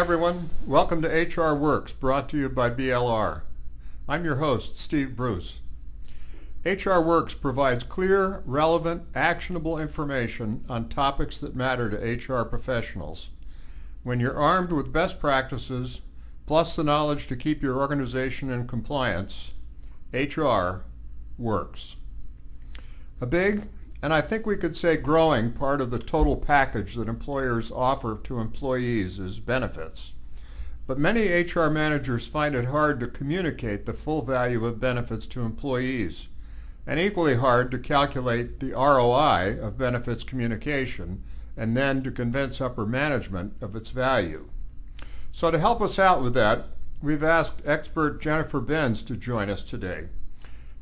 everyone. Welcome to HR Works, brought to you by BLR. I'm your host, Steve Bruce. HR Works provides clear, relevant, actionable information on topics that matter to HR professionals. When you're armed with best practices, plus the knowledge to keep your organization in compliance, HR works. A big, and I think we could say growing, part of the total package that employers offer to employees is benefits. But many HR managers find it hard to communicate the full value of benefits to employees, and equally hard to calculate the ROI of benefits communication, and then to convince upper management of its value. So to help us out with that, we've asked expert Jennifer Benz to join us today.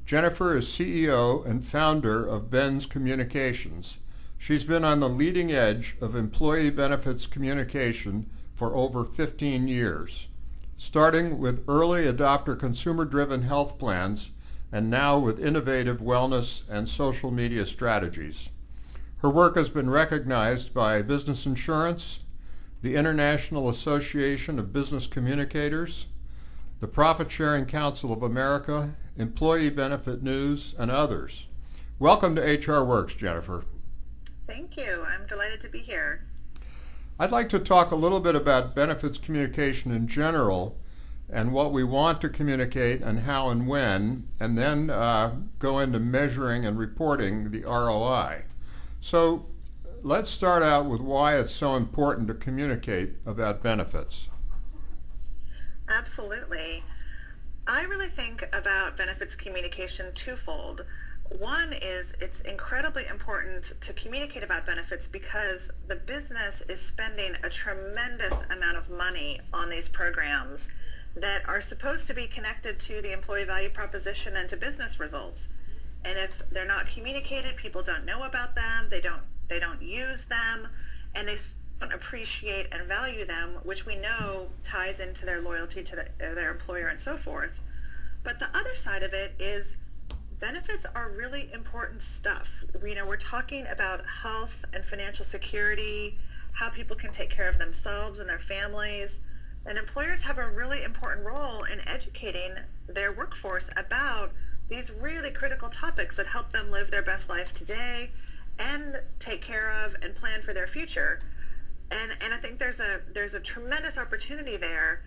Jennifer is CEO and founder of Benz Communications. She's been on the leading edge of employee benefits communication for over 15 years, starting with early adopter consumer-driven health plans and now with innovative wellness and social media strategies. Her work has been recognized by Business Insurance, the International Association of Business Communicators, the Profit Sharing Council of America, Employee Benefit News, and others. Welcome to HR Works, Jennifer. Thank you. I'm delighted to be here. I'd like to talk a little bit about benefits communication in general and what we want to communicate and how and when, and then go into measuring and reporting the ROI. So let's start out with why it's so important to communicate about benefits. Absolutely. I really think about benefits communication twofold. One is it's incredibly important to communicate about benefits because the business is spending a tremendous amount of money on these programs that are supposed to be connected to the employee value proposition and to business results. And if they're not communicated, people don't know about them, they don't use them, and they don't appreciate and value them, which we know ties into their loyalty to their employer and so forth. But the other side of it is benefits are really important stuff. We're talking about health and financial security, how people can take care of themselves and their families. And employers have a really important role in educating their workforce about these really critical topics that help them live their best life today and take care of and plan for their future. And I think there's a tremendous opportunity there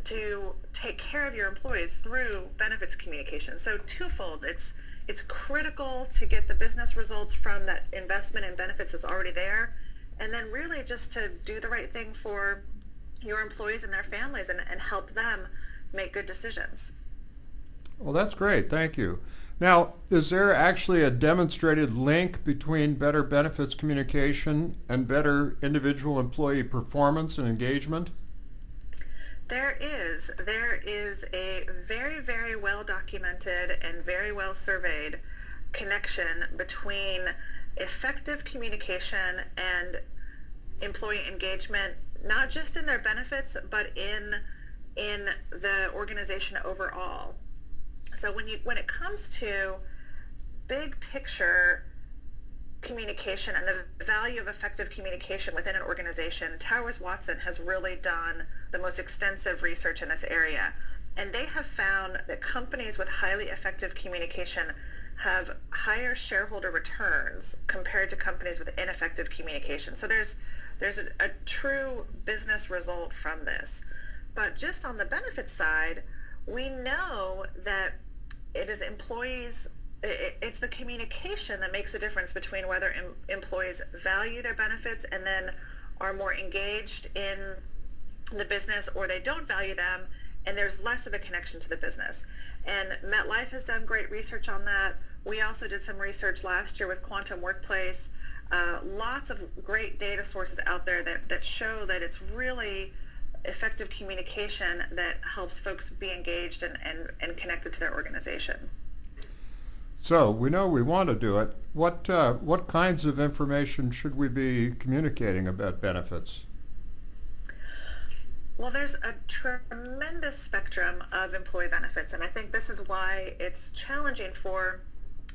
to take care of your employees through benefits communication. So twofold, it's critical to get the business results from that investment in benefits that's already there, and then really just to do the right thing for your employees and their families and help them make good decisions. Well, that's great. Thank you. Now, is there actually a demonstrated link between better benefits communication and better individual employee performance and engagement? There is a very, very well documented and very well surveyed connection between effective communication and employee engagement, not just in their benefits, but in the organization overall. So when it comes to big picture communication and the value of effective communication within an organization, Towers Watson has really done the most extensive research in this area. And they have found that companies with highly effective communication have higher shareholder returns compared to companies with ineffective communication. So there's a true business result from this. But just on the benefits side, we know that it is employees, it's the communication that makes the difference between whether employees value their benefits and then are more engaged in the business, or they don't value them and there's less of a connection to the business. And MetLife has done great research on that. We also did some research last year with Quantum Workplace. Lots of great data sources out there that show that it's really effective communication that helps folks be engaged and connected to their organization. So we know we want to do it. What kinds of information should we be communicating about benefits? Well, there's a tremendous spectrum of employee benefits, and I think this is why it's challenging for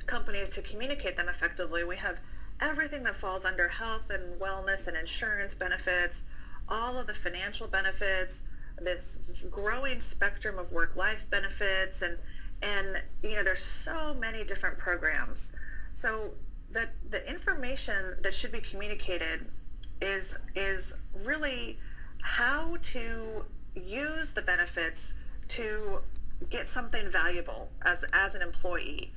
companies to communicate them effectively. We have everything that falls under health and wellness and insurance benefits, all of the financial benefits, this growing spectrum of work-life benefits, and there's so many different programs. So the information that should be communicated is really how to use the benefits to get something valuable as an employee.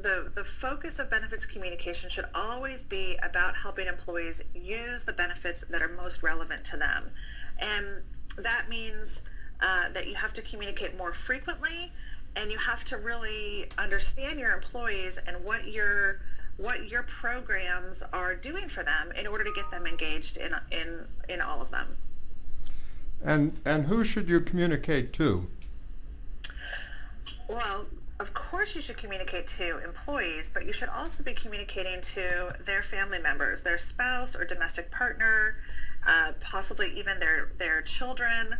The focus of benefits communication should always be about helping employees use the benefits that are most relevant to them. And that means that you have to communicate more frequently, and you have to really understand your employees and what your programs are doing for them in order to get them engaged in all of them. And who should you communicate to? Well, of course you should communicate to employees, but you should also be communicating to their family members, their spouse or domestic partner, possibly even their children.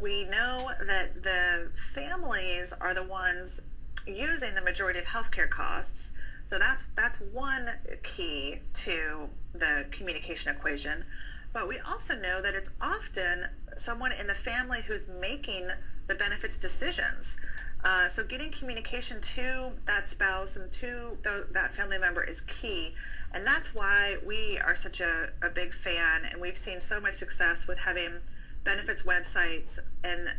We know that the families are the ones using the majority of healthcare costs, so that's one key to the communication equation. But we also know that it's often someone in the family who's making the benefits decisions. So getting communication to that spouse and to that family member is key. And that's why we are such a big fan, and we've seen so much success with having benefits websites and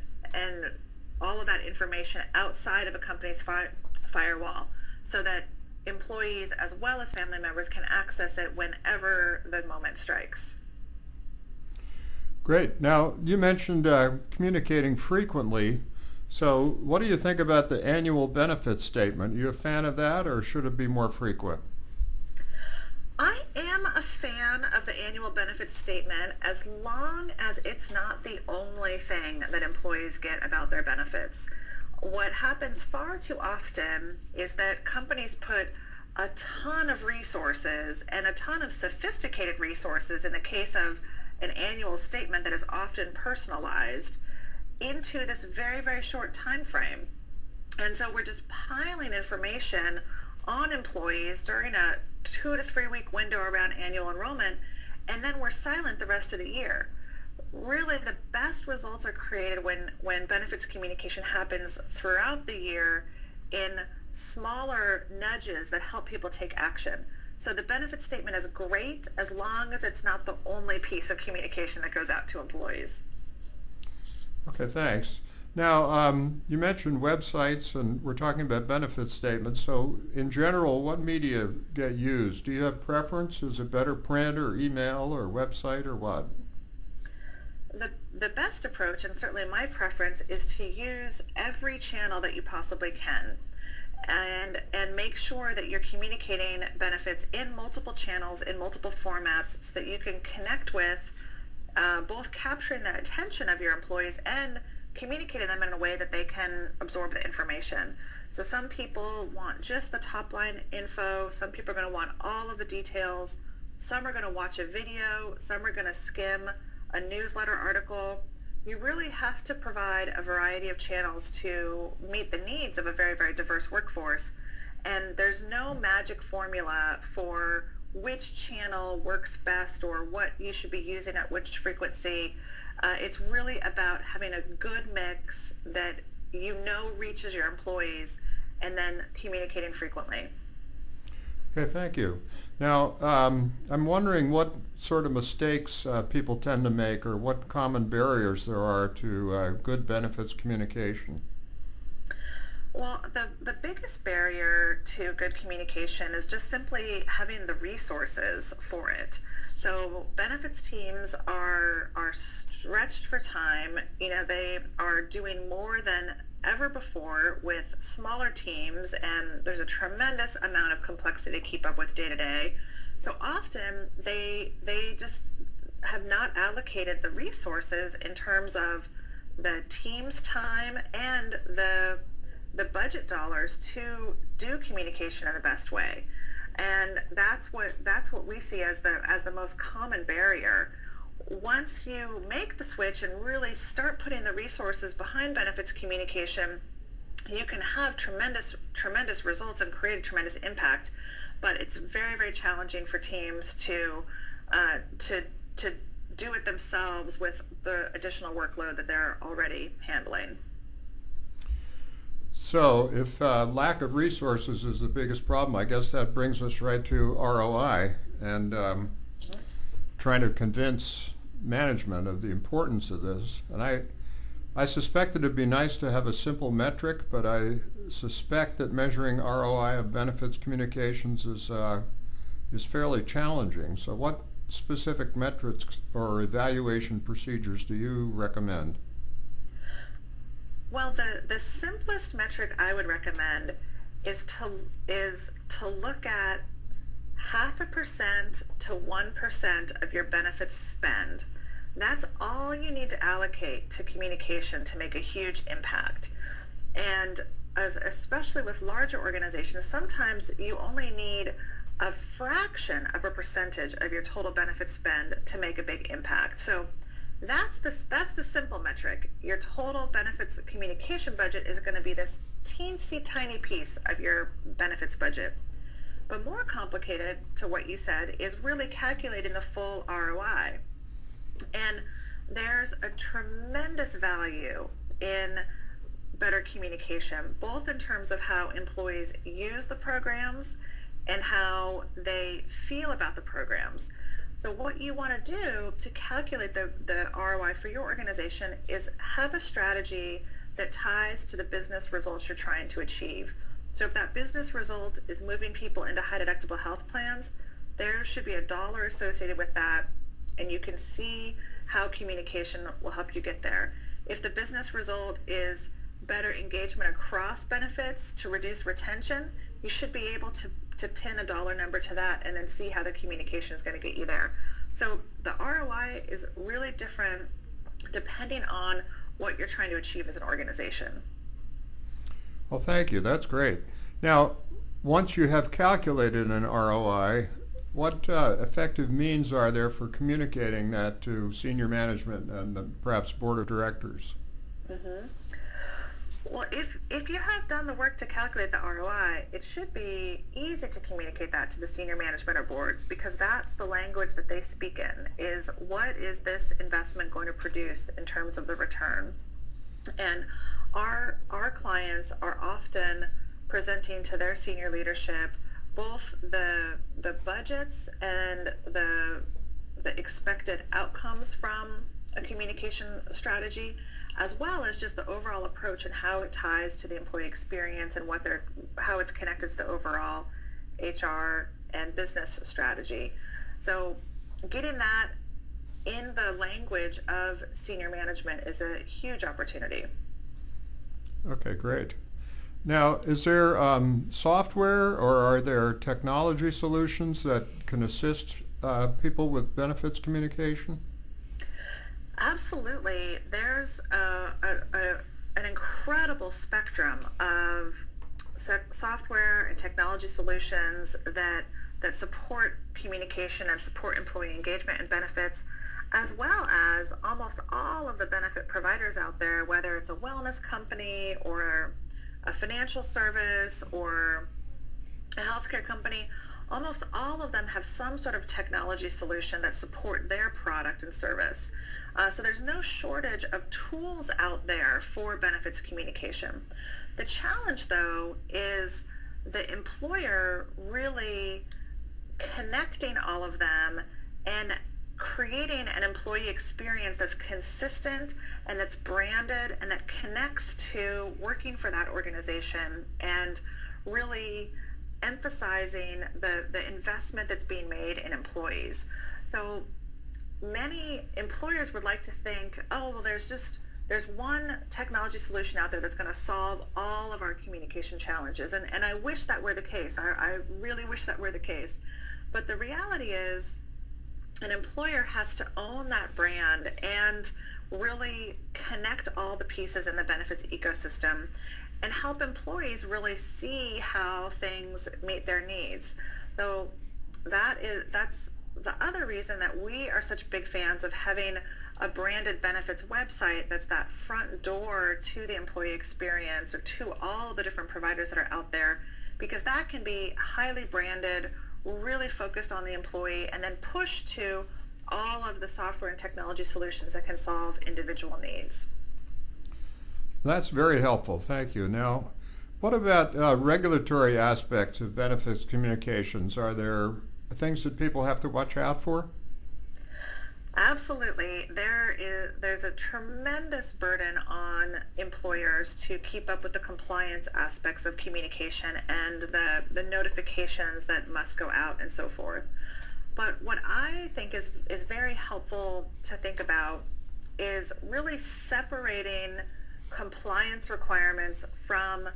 all of that information outside of a company's firewall, so that employees as well as family members can access it whenever the moment strikes. Great. Now, you mentioned communicating frequently. So what do you think about the annual benefits statement? Are you a fan of that, or should it be more frequent? I am a fan of the annual benefits statement as long as it's not the only thing that employees get about their benefits. What happens far too often is that companies put a ton of resources and a ton of sophisticated resources, in the case of an annual statement that is often personalized, into this very, very short time frame. And so we're just piling information on employees during a 2 to 3 week window around annual enrollment, and then we're silent the rest of the year. Really, the best results are created when benefits communication happens throughout the year in smaller nudges that help people take action. So the benefit statement is great as long as it's not the only piece of communication that goes out to employees. Okay, thanks. Now, you mentioned websites, and we're talking about benefit statements. So in general, what media get used? Do you have preference? Is it better print or email or website or what? The best approach, and certainly my preference, is to use every channel that you possibly can, and make sure that you're communicating benefits in multiple channels, in multiple formats, so that you can connect with both capturing the attention of your employees and communicating them in a way that they can absorb the information. So some people want just the top line info, some people are going to want all of the details, some are going to watch a video, some are going to skim a newsletter article. You really have to provide a variety of channels to meet the needs of a very, very diverse workforce. And there's no magic formula for which channel works best or what you should be using at which frequency. It's really about having a good mix that reaches your employees, and then communicating frequently. Okay, thank you. Now, I'm wondering what sort of mistakes people tend to make, or what common barriers there are to good benefits communication. Well, the biggest barrier to good communication is just simply having the resources for it. So benefits teams are stretched for time. They are doing more than ever before with smaller teams, and there's a tremendous amount of complexity to keep up with day to day. So often they just have not allocated the resources in terms of the team's time and the budget dollars to do communication in the best way. And that's what we see as the most common barrier. Once you make the switch and really start putting the resources behind benefits communication, you can have tremendous results and create a tremendous impact. But it's very, very challenging for teams to to do it themselves with the additional workload that they're already handling. So if lack of resources is the biggest problem, I guess that brings us right to ROI and trying to convince management of the importance of this. And I suspect that it'd be nice to have a simple metric, but I suspect that measuring ROI of benefits communications is fairly challenging. So what specific metrics or evaluation procedures do you recommend? Well, the simplest metric I would recommend is to look at 0.5% to 1% of your benefits spend. That's all you need to allocate to communication to make a huge impact. And especially with larger organizations, sometimes you only need a fraction of a percentage of your total benefit spend to make a big impact. So that's the simple metric. Your total benefits communication budget is going to be this teensy tiny piece of your benefits budget. But more complicated, to what you said, is really calculating the full ROI. And there's a tremendous value in better communication, both in terms of how employees use the programs and how they feel about the programs. So what you want to do to calculate the ROI for your organization is have a strategy that ties to the business results you're trying to achieve. So if that business result is moving people into high deductible health plans, there should be a dollar associated with that, and you can see how communication will help you get there. If the business result is better engagement across benefits to reduce retention, you should be able to pin a dollar number to that and then see how the communication is going to get you there. So the ROI is really different depending on what you're trying to achieve as an organization. Well, thank you. That's great. Now, once you have calculated an ROI, what effective means are there for communicating that to senior management and perhaps board of directors? Mm-hmm. Well, if you have done the work to calculate the ROI, it should be easy to communicate that to the senior management or boards, because that's the language that they speak in, is what is this investment going to produce in terms of the return. And our clients are often presenting to their senior leadership both the budgets and the expected outcomes from a communication strategy, as well as just the overall approach and how it ties to the employee experience and how it's connected to the overall HR and business strategy. So getting that in the language of senior management is a huge opportunity. Okay, great. Now, is there software or are there technology solutions that can assist people with benefits communication? Absolutely. There's an incredible spectrum of software and technology solutions that support communication and support employee engagement and benefits, as well as almost all of the benefit providers out there, whether it's a wellness company or a financial service or a healthcare company. Almost all of them have some sort of technology solution that support their product and service. So there's no shortage of tools out there for benefits communication. The challenge, though, is the employer really connecting all of them and creating an employee experience that's consistent and that's branded and that connects to working for that organization, and really emphasizing the investment that's being made in employees. So many employers would like to think, oh, well, there's one technology solution out there that's going to solve all of our communication challenges. And I wish that were the case. I really wish that were the case. But the reality is an employer has to own that brand and really connect all the pieces in the benefits ecosystem and help employees really see how things meet their needs. So that's the other reason that we are such big fans of having a branded benefits website that's that front door to the employee experience or to all the different providers that are out there, because that can be highly branded, really focused on the employee, and then push to all of the software and technology solutions that can solve individual needs. That's very helpful. Thank you. Now, what about regulatory aspects of benefits communications? Are there things that people have to watch out for? Absolutely. There's a tremendous burden on employers to keep up with the compliance aspects of communication and the notifications that must go out and so forth. But what I think is very helpful to think about is really separating compliance requirements from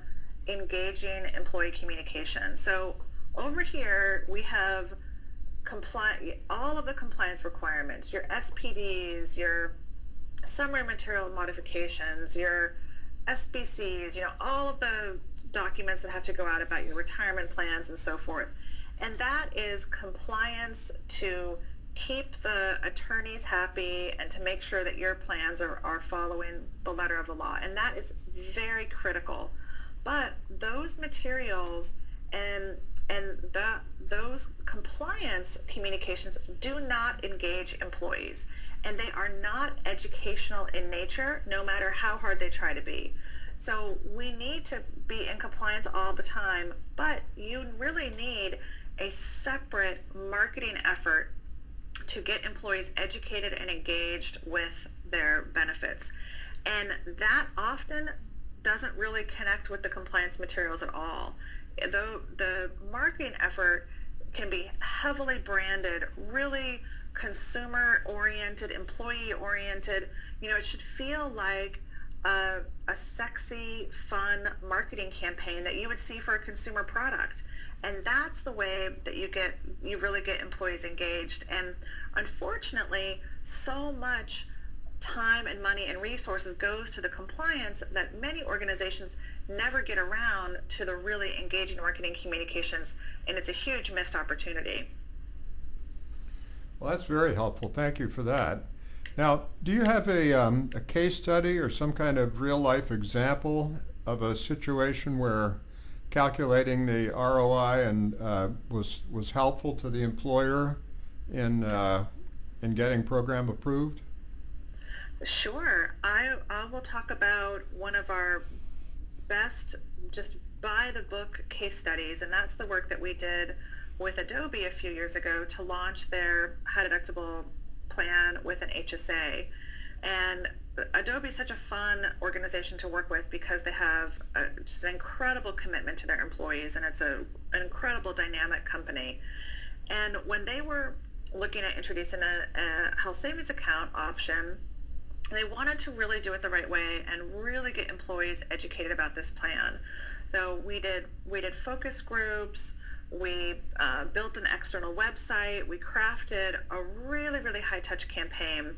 engaging employee communication. So over here we have all of the compliance requirements, your SPDs, your summary material modifications, your SBCs, all of the documents that have to go out about your retirement plans and so forth. And that is compliance to keep the attorneys happy and to make sure that your plans are following the letter of the law. And that is very critical. But those materials and those compliance communications do not engage employees, and they are not educational in nature, no matter how hard they try to be. So we need to be in compliance all the time, but you really need a separate marketing effort to get employees educated and engaged with their benefits. And that often doesn't really connect with the compliance materials at all. Though the marketing effort can be heavily branded, really consumer-oriented, employee-oriented, it should feel like a sexy, fun marketing campaign that you would see for a consumer product. And that's the way that you really get employees engaged. And unfortunately, so much time and money and resources goes to the compliance that many organizations never get around to the really engaging marketing communications, and it's a huge missed opportunity. Well, that's very helpful. Thank you for that. Now, do you have a case study or some kind of real-life example of a situation where calculating the ROI and was helpful to the employer in getting program approved? Sure. I will talk about one of our best just by the book case studies, and that's the work that we did with Adobe a few years ago to launch their high deductible plan with an HSA. And Adobe is such a fun organization to work with because they have just an incredible commitment to their employees, and it's an incredible dynamic company. And when they were looking at introducing a health savings account option, they wanted to really do it the right way and really get employees educated about this plan. So we did focus groups, we built an external website, we crafted a really, really high-touch campaign,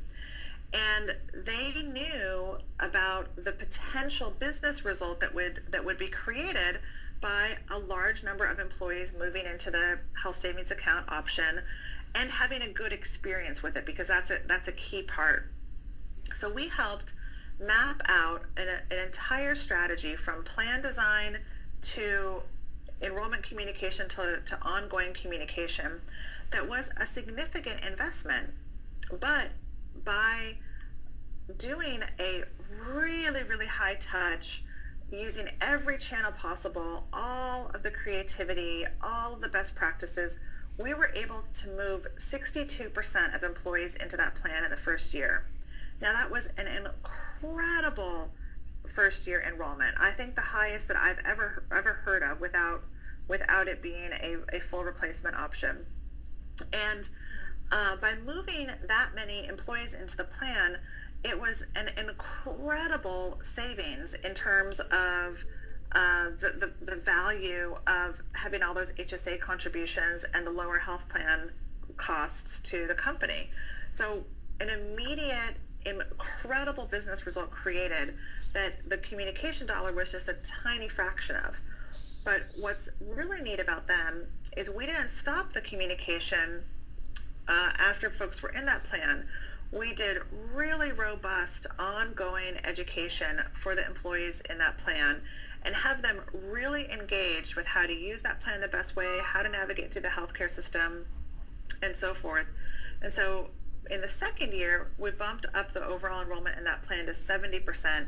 and they knew about the potential business result that would be created by a large number of employees moving into the health savings account option and having a good experience with it, because that's a key part. So we helped map out an entire strategy from plan design to enrollment communication to ongoing communication that was a significant investment. But by doing a really, really high touch, using every channel possible, all of the creativity, all of the best practices, we were able to move 62% of employees into that plan in the first year. Now that was an incredible first year enrollment. I think the highest that I've ever heard of without it being a full replacement option. And by moving that many employees into the plan, it was an incredible savings in terms of the value of having all those HSA contributions and the lower health plan costs to the company. So an immediate, incredible business result created that the communication dollar was just a tiny fraction of. But what's really neat about them is we didn't stop the communication after folks were in that plan. We did really robust ongoing education for the employees in that plan and have them really engaged with how to use that plan the best way, how to navigate through the healthcare system, and so forth. And so in the second year, we bumped up the overall enrollment in that plan to 70%.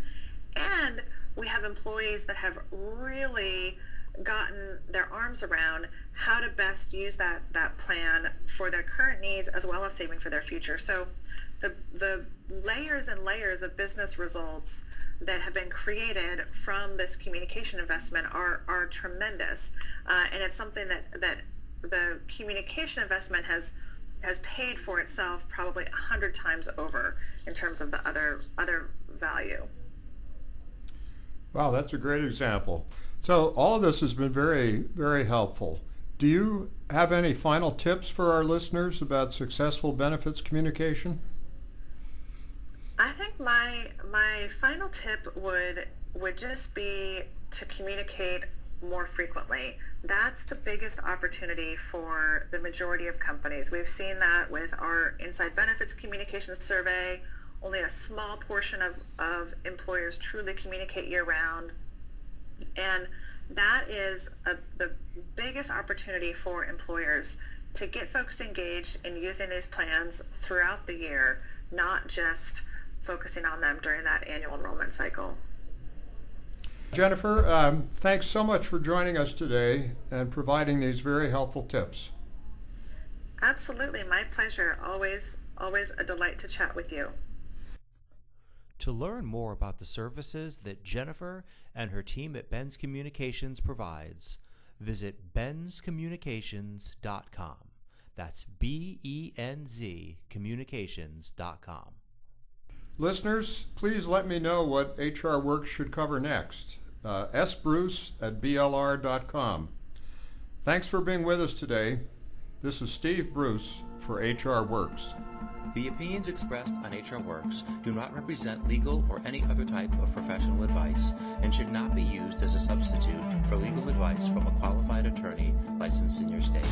And we have employees that have really gotten their arms around how to best use that plan for their current needs as well as saving for their future. So the layers and layers of business results that have been created from this communication investment are tremendous. And it's something that the communication investment has paid for itself probably 100 times over in terms of the other value. Wow, that's a great example. So all of this has been very, very helpful. Do you have any final tips for our listeners about successful benefits communication? I think my final tip would just be to communicate more frequently. That's the biggest opportunity for the majority of companies. We've seen that with our Inside Benefits Communications Survey. Only a small portion of employers truly communicate year-round. And that is the biggest opportunity for employers to get folks engaged in using these plans throughout the year, not just focusing on them during that annual enrollment cycle. Jennifer, thanks so much for joining us today and providing these very helpful tips. Absolutely, my pleasure. Always a delight to chat with you. To learn more about the services that Jennifer and her team at Benz Communications provides, visit benzcommunications.com. That's BENZ communications.com. Listeners, please let me know what HR Works should cover next. sbruce@blr.com. Thanks for being with us today. This is Steve Bruce for HR Works. The opinions expressed on HR Works do not represent legal or any other type of professional advice and should not be used as a substitute for legal advice from a qualified attorney licensed in your state.